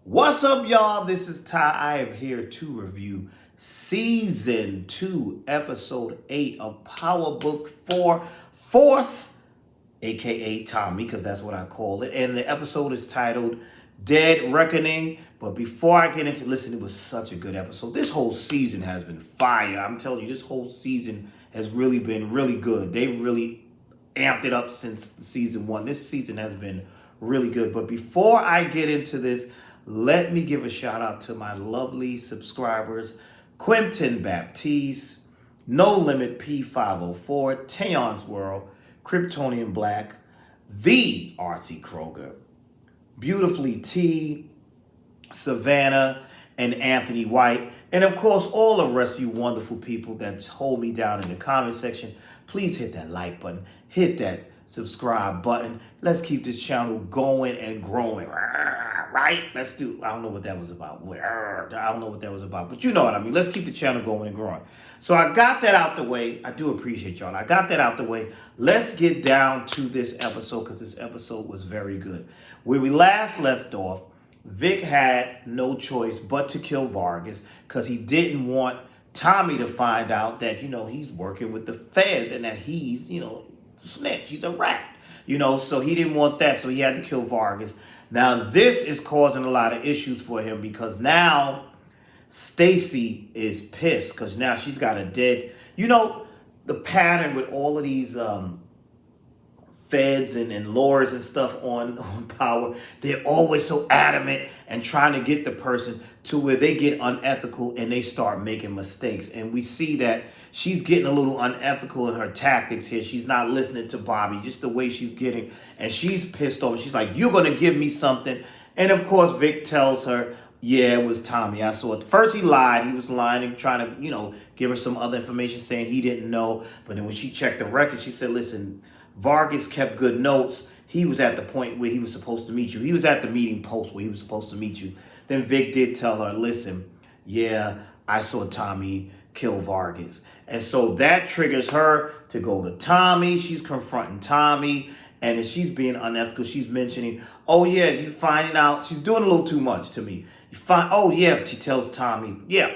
What's up, y'all? This is Ty. I am here to review Season 2, Episode 8 of Power Book 4, Force, aka Tommy, because that's what I call it. And the episode is titled Dead Reckoning. But before I get into listen, it was such a good episode. This whole season has been fire. I'm telling you, this whole season has really been really good. They've really amped it up since season 1. This season has been really good. But before I get into this, let me give a shout out to my lovely subscribers, Quentin Baptiste, No Limit P504, Taeon's World, Kryptonian Black, The Artsy Kroger, Beautifully T, Savannah, and Anthony White, and of course all the rest of you wonderful people that hold me down in the comment section. Please hit that like button, hit that subscribe button. Let's keep this channel going and growing. Right? Let's do. I don't know what that was about. I don't know what that was about, but you know what I mean. Let's keep the channel going and growing. So I got that out the way. I do appreciate y'all. I got that out the way. Let's get down to this episode because this episode was very good. Where we last left off, Vic had no choice but to kill Vargas because he didn't want Tommy to find out that, he's working with the feds and that he's, snitch. He's a rat. So he didn't want that. So he had to kill Vargas. Now, this is causing a lot of issues for him because now Stacy is pissed because now she's got a dead, the pattern with all of these feds and lawyers and stuff on power, they're always so adamant and trying to get the person to where they get unethical and they start making mistakes. And we see that she's getting a little unethical in her tactics here. She's not listening to Bobby, just the way she's getting. And she's pissed off. She's like, you're going to give me something. And of course, Vic tells her, yeah, it was Tommy. I saw it. First, he lied. He was lying and trying to, give her some other information saying he didn't know. But then when she checked the record, she said, listen, Vargas kept good notes. He was at the point where he was supposed to meet you. He was at the meeting post where he was supposed to meet you. Then Vic did tell her, listen, yeah, I saw Tommy kill Vargas. And so that triggers her to go to Tommy. She's confronting Tommy. And as she's being unethical, she's mentioning, oh, yeah, you finding out. She's doing a little too much to me. Oh, yeah, she tells Tommy, yeah.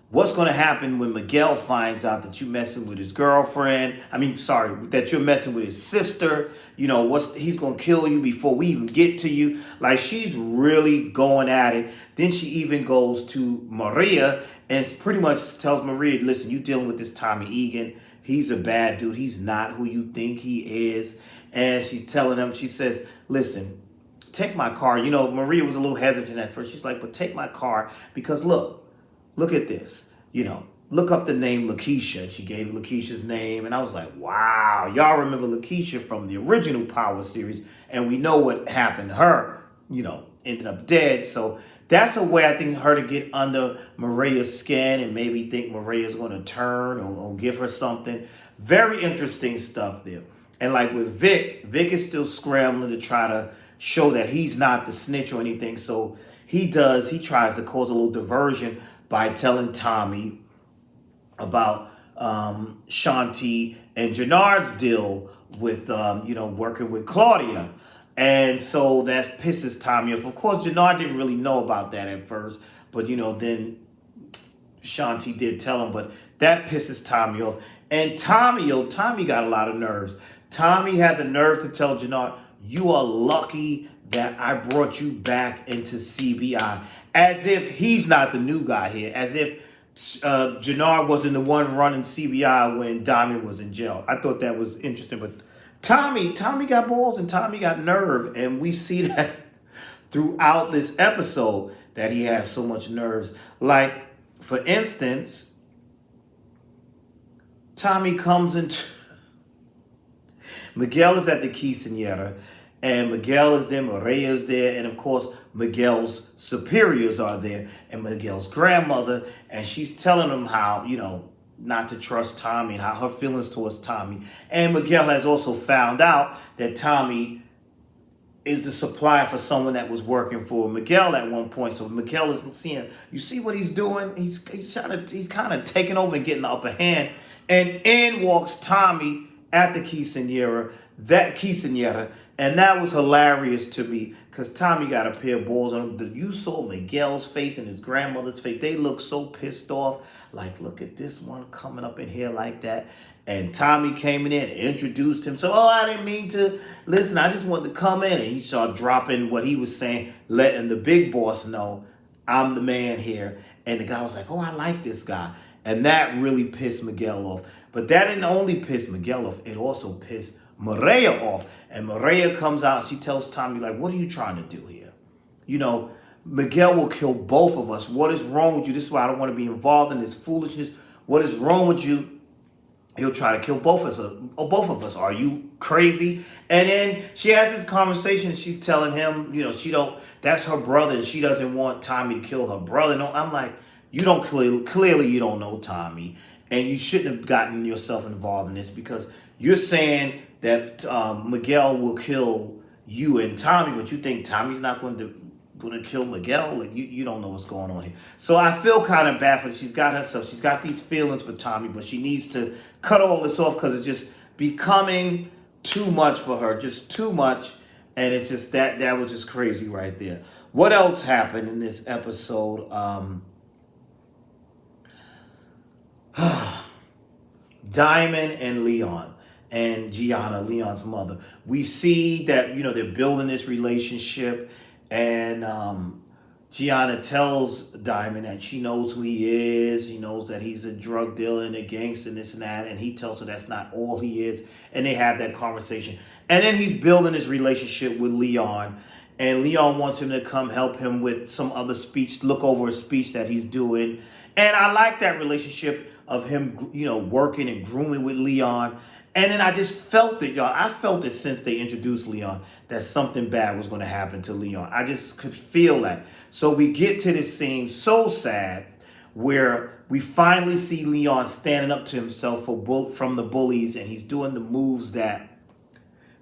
What's going to happen when Miguel finds out that you're messing with his girlfriend? That you're messing with his sister. He's going to kill you before we even get to you. Like, she's really going at it. Then she even goes to Maria and pretty much tells Maria, listen, you dealing with this Tommy Egan. He's a bad dude. He's not who you think he is. And she's telling him, she says, listen, take my car. Maria was a little hesitant at first. She's like, but take my car because look at this. Look up the name Lakeisha. She gave Lakeisha's name. And I was like, wow, y'all remember Lakeisha from the original Power series. And we know what happened to her, ended up dead. So that's a way, I think, her to get under Maria's skin and maybe think Maria's going to turn or give her something. Very interesting stuff there. And like with Vic is still scrambling to try to show that he's not the snitch or anything. So he tries to cause a little diversion by telling Tommy about Shanti and Jannard's deal with, working with Claudia. And so that pisses Tommy off. Of course, Jannard didn't really know about that at first. But, then Shanti did tell him. But that pisses Tommy off. And Tommy got a lot of nerves. Tommy had the nerve to tell Jannard, you are lucky that I brought you back into CBI. As if he's not the new guy here. As if Jannard wasn't the one running CBI when Diamond was in jail. I thought that was interesting. But Tommy got balls and Tommy got nerve. And we see that throughout this episode that he has so much nerves. Like, for instance, Tommy comes into... Miguel is at the quinceañera. And Miguel is there, Maria is there, and of course, Miguel's superiors are there, and Miguel's grandmother, and she's telling him how, not to trust Tommy and how her feelings towards Tommy. And Miguel has also found out that Tommy is the supplier for someone that was working for Miguel at one point. So Miguel isn't seeing, you see what he's doing? He's kind of taking over and getting the upper hand. And in walks Tommy at the quinceañera, and that was hilarious to me because Tommy got a pair of balls on him. You saw Miguel's face and his grandmother's face. They looked so pissed off. Like, look at this one coming up in here like that. And Tommy came in and introduced him. So, I didn't mean to listen. I just wanted to come in. And he started dropping what he was saying, letting the big boss know I'm the man here. And the guy was like, I like this guy. And that really pissed Miguel off. But that didn't only piss Miguel off, it also pissed Maria off. And Maria comes out and she tells Tommy, like, what are you trying to do here? Miguel will kill both of us. What is wrong with you? This is why I don't want to be involved in this foolishness. What is wrong with you? He'll try to kill both of us. Are you crazy? And then she has this conversation. She's telling him, that's her brother, and she doesn't want Tommy to kill her brother. No, I'm like, clearly you don't know Tommy, and you shouldn't have gotten yourself involved in this because you're saying that Miguel will kill you and Tommy, but you think Tommy's not going to kill Miguel. Like you don't know what's going on here. So I feel kind of bad for her. She's got these feelings for Tommy, but she needs to cut all this off because it's just becoming too much for her, just too much. And it's just that was just crazy right there. What else happened in this episode? Diamond and Leon and Gianna, Leon's mother. We see that, they're building this relationship, and Gianna tells Diamond that she knows who he is. She knows that he's a drug dealer and a gangster and this and that, and he tells her that's not all he is, and they have that conversation. And then he's building his relationship with Leon, and Leon wants him to come help him with some other speech, look over a speech that he's doing. And I like that relationship of him, working and grooming with Leon. And then I just felt it, y'all. I felt it since they introduced Leon that something bad was going to happen to Leon. I just could feel that. So we get to this scene so sad where we finally see Leon standing up to himself from the bullies, and he's doing the moves that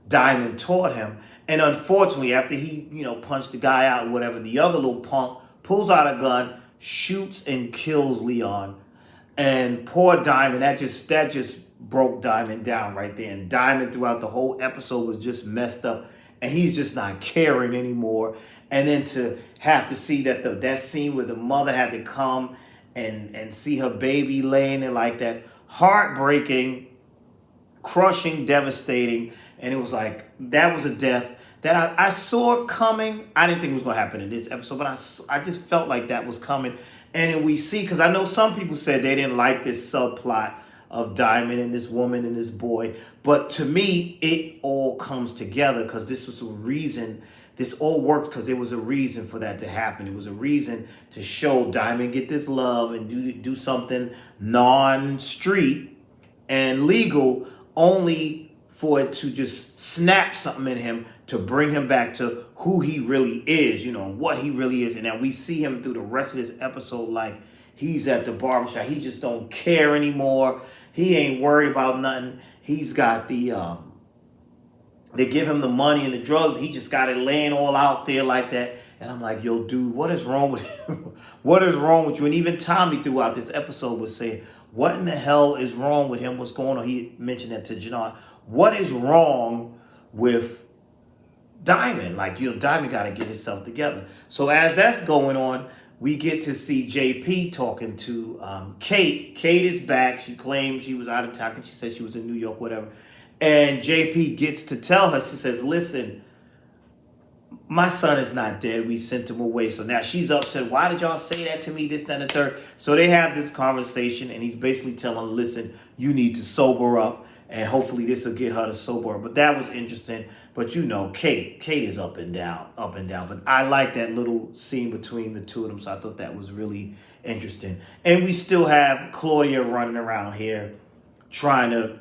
Diamond taught him. And unfortunately, after he, punched the guy out or whatever, the other little punk pulls out a gun, shoots and kills Leon. And poor Diamond, that just broke Diamond down right there. And Diamond throughout the whole episode was just messed up. And he's just not caring anymore. And then to have to see that scene where the mother had to come and see her baby laying there like that, heartbreaking, crushing, devastating. And it was like, that was a death that I saw it coming. I didn't think it was going to happen in this episode, but I just felt like that was coming. And then we see, because I know some people said they didn't like this subplot of Diamond and this woman and this boy. But to me, it all comes together because this was a reason. This all worked because there was a reason for that to happen. It was a reason to show Diamond get this love and do something non-street and legal, only for it to just snap something in him to bring him back to who he really is, what he really is. And now we see him through the rest of this episode like he's at the barbershop. He just don't care anymore. He ain't worried about nothing. He's got they give him the money and the drugs. He just got it laying all out there like that. And I'm like, yo, dude, what is wrong with you? What is wrong with you? And even Tommy throughout this episode was saying, what in the hell is wrong with him? What's going on? He mentioned that to Janard. What is wrong with Diamond? Like, Diamond got to get himself together. So as that's going on, we get to see JP talking to Kate. Kate is back. She claims she was out of town. I think she said she was in New York, whatever. And JP gets to tell her, she says, listen, my son is not dead. We sent him away. So now she's upset. Why did y'all say that to me, this, that, and the third? So they have this conversation, and he's basically telling her, listen, you need to sober up, and hopefully this will get her to sober up. But that was interesting. But Kate is up and down. But I like that little scene between the two of them, so I thought that was really interesting. And we still have Claudia running around here trying to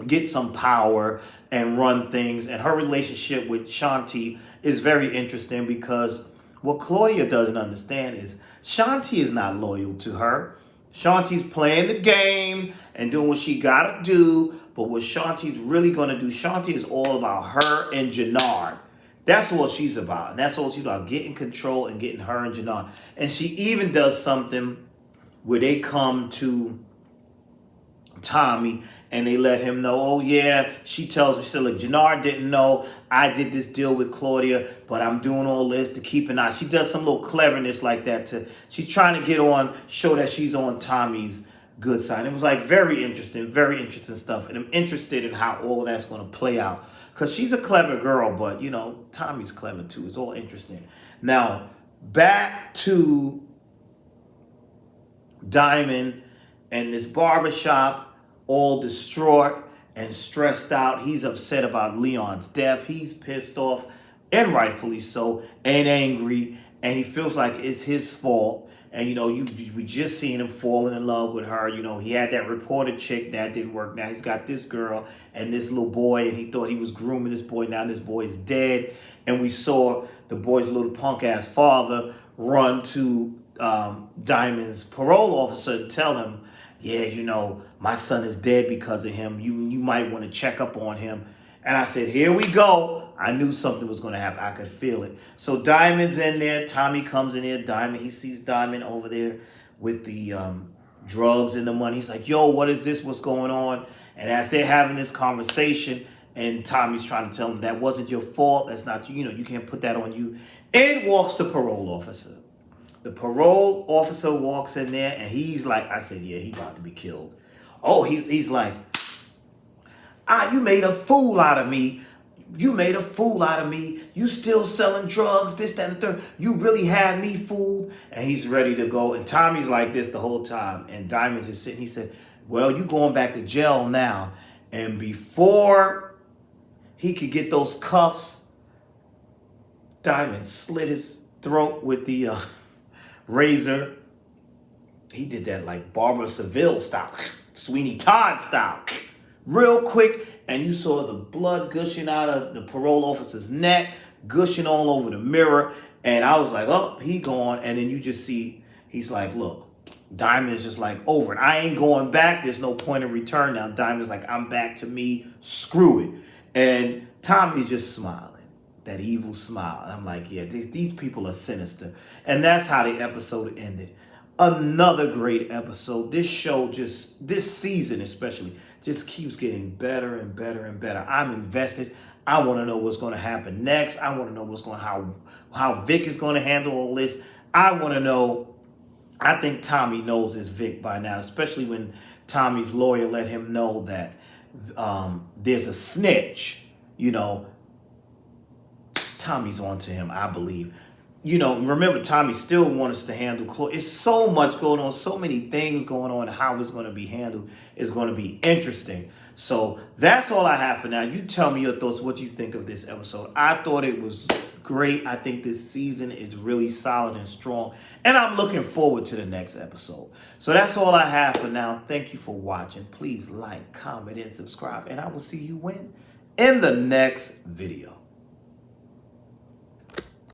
get some power and run things. And her relationship with Shanti is very interesting because what Claudia doesn't understand is Shanti is not loyal to her. Shanti's playing the game and doing what she gotta do. But what Shanti's really gonna do, Shanti is all about her and Janard. That's what she's about. And that's all she's about, getting control and getting her and Janard. And she even does something where they come to Tommy, and they let him know, oh yeah, she tells me, she said, look, Jannard didn't know I did this deal with Claudia, but I'm doing all this to keep an eye. She does some little cleverness like that she's trying to get on, show that she's on Tommy's good side. It was like very interesting stuff. And I'm interested in how all of that's going to play out. Because she's a clever girl, but you know, Tommy's clever too. It's all interesting. Now, back to Diamond and this barbershop, all distraught and stressed out. He's upset about Leon's death. He's pissed off, and rightfully so, and angry, and he feels like it's his fault. And you know, we just seen him falling in love with her. You know, he had that reported chick that didn't work. Now he's got this girl and this little boy, and he thought he was grooming this boy. Now this boy is dead, and we saw the boy's little punk ass father run to Diamond's parole officer and tell him, yeah, you know, my son is dead because of him. You might want to check up on him. And I said, here we go. I knew something was going to happen. I could feel it. So Diamond's in there. Tommy comes in there. Diamond, he sees Diamond over there with the drugs and the money. He's like, yo, what is this? What's going on? And as they're having this conversation, and Tommy's trying to tell him that wasn't your fault. That's not, you know, you can't put that on you. In walks the parole officer. The parole officer walks in there, and he's like, I said, yeah, he's about to be killed. Oh, he's like, you made a fool out of me. You made a fool out of me. You still selling drugs, this, that, and the third. You really had me fooled. And he's ready to go. And Tommy's like this the whole time. And Diamond's just sitting. He said, well, you going back to jail now. And before he could get those cuffs, Diamond slit his throat with the razor. He did that like Barbara Seville style, Sweeney Todd style, real quick, and you saw the blood gushing out of the parole officer's neck, gushing all over the mirror, and I was like, oh, he gone. And then you just see, he's like, look, Diamond is just like, over it. I ain't going back. There's no point of return now. Diamond's like, I'm back to me. Screw it. And Tommy's just smiling. That evil smile. And I'm like, yeah, these people are sinister. And that's how the episode ended. Another great episode. This show this season especially, just keeps getting better and better and better. I'm invested. I want to know what's going to happen next. I want to know how Vic is going to handle all this. I want to know. I think Tommy knows it's Vic by now, especially when Tommy's lawyer let him know that there's a snitch, you know. Tommy's on to him, I believe. You know, remember, Tommy still wants us to handle Chloe. It's so much going on, so many things going on. How it's going to be handled is going to be interesting. So that's all I have for now. You tell me your thoughts, what you think of this episode. I thought it was great. I think this season is really solid and strong. And I'm looking forward to the next episode. So that's all I have for now. Thank you for watching. Please like, comment, and subscribe. And I will see you in the next video.